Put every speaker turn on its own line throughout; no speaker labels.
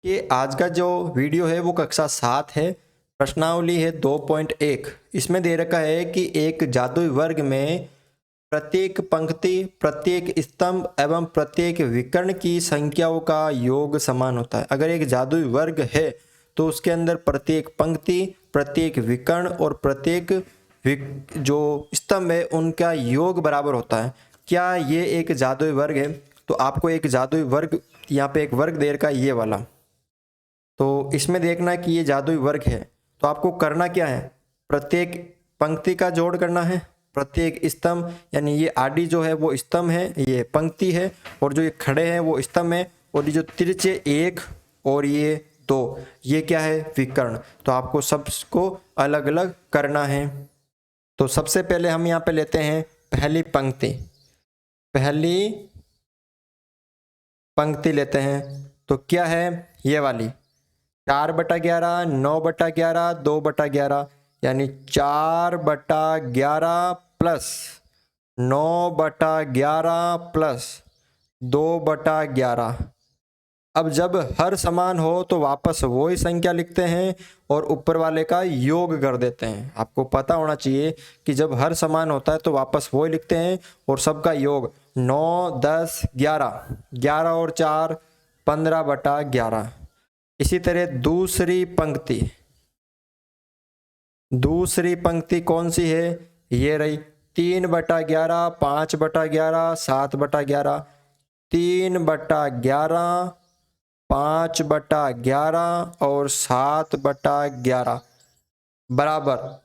कि आज का जो वीडियो है वो कक्षा 7 है। प्रश्नावली है 2.1। इसमें दे रखा है कि एक जादुई वर्ग में प्रत्येक पंक्ति, प्रत्येक स्तंभ एवं प्रत्येक विकर्ण की संख्याओं का योग समान होता है। अगर एक जादुई वर्ग है तो उसके अंदर प्रत्येक पंक्ति, प्रत्येक विकर्ण और प्रत्येक जो स्तंभ है उनका योग बराबर होता है। क्या ये एक जादुई वर्ग है? तो आपको एक जादुई वर्ग, यहाँ पे एक वर्ग दे रखा है ये वाला, तो इसमें देखना है कि ये जादुई वर्ग है। तो आपको करना क्या है, प्रत्येक पंक्ति का जोड़ करना है, प्रत्येक स्तंभ यानी ये आडी जो है वो स्तंभ है, ये पंक्ति है, और जो ये खड़े हैं वो स्तंभ है, और ये जो तिरछे 1 और ये 2 ये क्या है, विकर्ण। तो आपको सबको अलग अलग करना है। तो सबसे पहले हम यहाँ पे लेते हैं पहली पंक्ति। पहली पंक्ति लेते हैं तो क्या है, ये वाली 4/11, 9/11, 2/11 यानी 4/11 प्लस 9/11 प्लस 2/11। अब जब हर समान हो तो वापस वही संख्या लिखते हैं और ऊपर वाले का योग कर देते हैं। आपको पता होना चाहिए कि जब हर समान होता है तो वापस वही लिखते हैं और सबका योग 9, 10, 11, 11 और 4 15/11। इसी तरह दूसरी पंक्ति कौन सी है, ये रही 3/11, 5/11, 7/11, 3/11, 5/11 और 7/11 बराबर।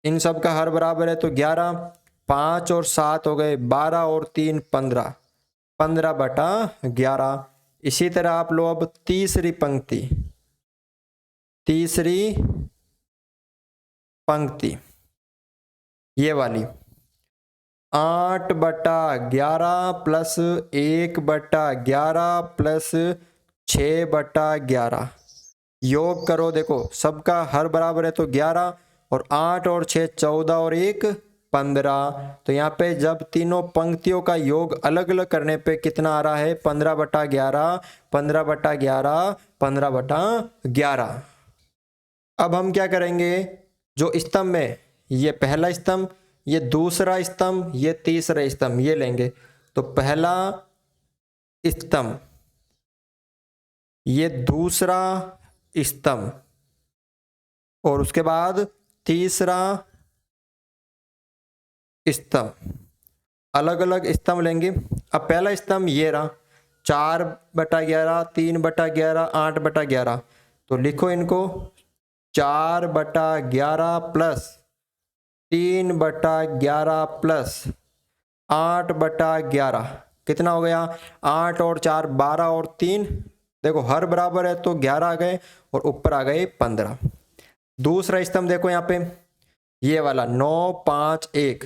इन सब का हर बराबर है तो 11, 5 और 7 हो गए 12 और 3 15, 15/11। इसी तरह आप लो अब तीसरी पंक्ति ये वाली 8/11 प्लस 1/11 प्लस 6/11 योग करो। देखो सबका हर बराबर है तो 11 और 8 और 6 14 और 1 15। तो यहाँ पे जब तीनों पंक्तियों का योग अलग अलग करने पे कितना आ रहा है, 15/11, 15/11, 15/11। अब हम क्या करेंगे, जो स्तंभ है ये पहला स्तंभ, ये दूसरा स्तंभ, ये तीसरा स्तंभ, ये लेंगे। तो पहला स्तंभ, ये दूसरा स्तंभ, और उसके बाद तीसरा स्तंभ, अलग अलग स्तंभ लेंगे। अब पहला स्तंभ ये रहा 4/11, 3/11, 8/11। तो लिखो इनको 4/11 प्लस 3/11 प्लस 8/11 कितना हो गया, 8 और 4 12 और 3 देखो हर बराबर है तो 11 आ गए और ऊपर आ गए 15। दूसरा स्तंभ देखो यहाँ पे ये वाला 9, 5, 1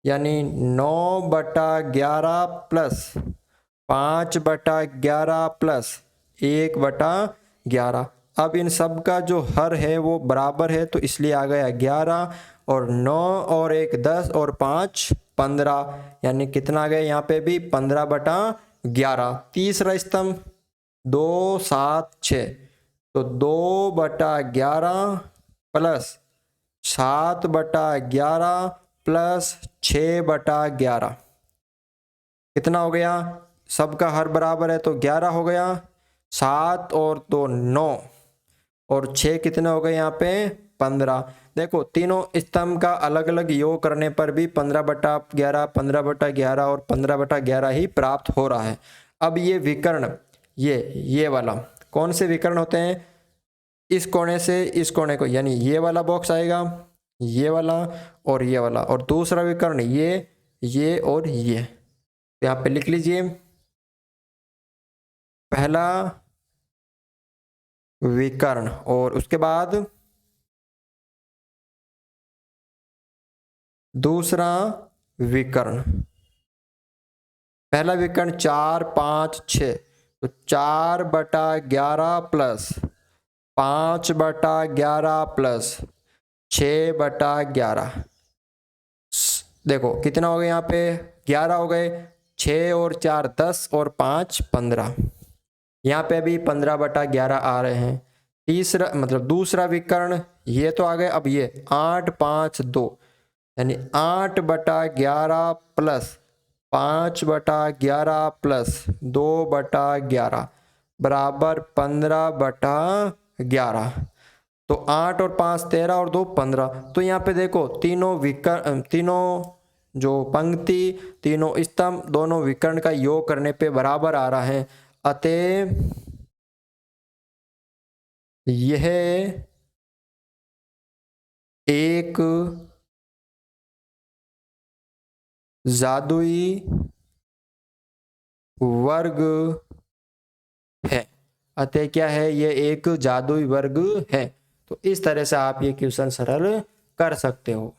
यानी 9/11 प्लस 5/11 प्लस 1/11। अब इन सब का जो हर है वो बराबर है तो इसलिए आ गया 11 और 9 और 1 10 और 5 15 यानी कितना आ गया यहाँ पे भी 15/11। तीसरा स्तंभ 2, 7, 6 तो 2/11 प्लस 7/11 प्लस 6/11 कितना हो गया, सबका हर बराबर है तो 11 हो गया। 7 और 2 9 और 6 कितने हो गए यहाँ पे 15। देखो तीनों स्तंभ का अलग अलग योग करने पर भी 15/11, 15/11 और 15/11 ही प्राप्त हो रहा है। अब ये विकर्ण, ये वाला कौन से विकर्ण होते हैं, इस कोने से इस कोने को यानी ये वाला बॉक्स आएगा, ये वाला और ये वाला, और दूसरा विकर्ण ये और ये। यहाँ पे लिख लीजिए पहला विकर्ण और उसके बाद दूसरा विकर्ण। पहला विकर्ण 4, 5, 6 तो 4/11 प्लस 5/11 प्लस 6/11 देखो कितना हो गया यहाँ पे 11 हो गए, 6 और 4 10 और 5 15। यहाँ पे भी 15/11 आ रहे हैं। तीसरा मतलब दूसरा विकर्ण ये तो आ गए। अब ये 8, 5, 2 यानी 8/11 प्लस 5/11 प्लस 2/11 बराबर 15/11। तो 8 और 5 13 और 2 15। तो यहाँ पे देखो तीनों जो पंक्ति तीनों स्तंभ दोनों विकर्ण का योग करने पे बराबर आ रहा है। अतः यह एक जादुई वर्ग है। अतः क्या है, यह एक जादुई वर्ग है। तो इस तरह से आप ये क्वेश्चन सरल कर सकते हो।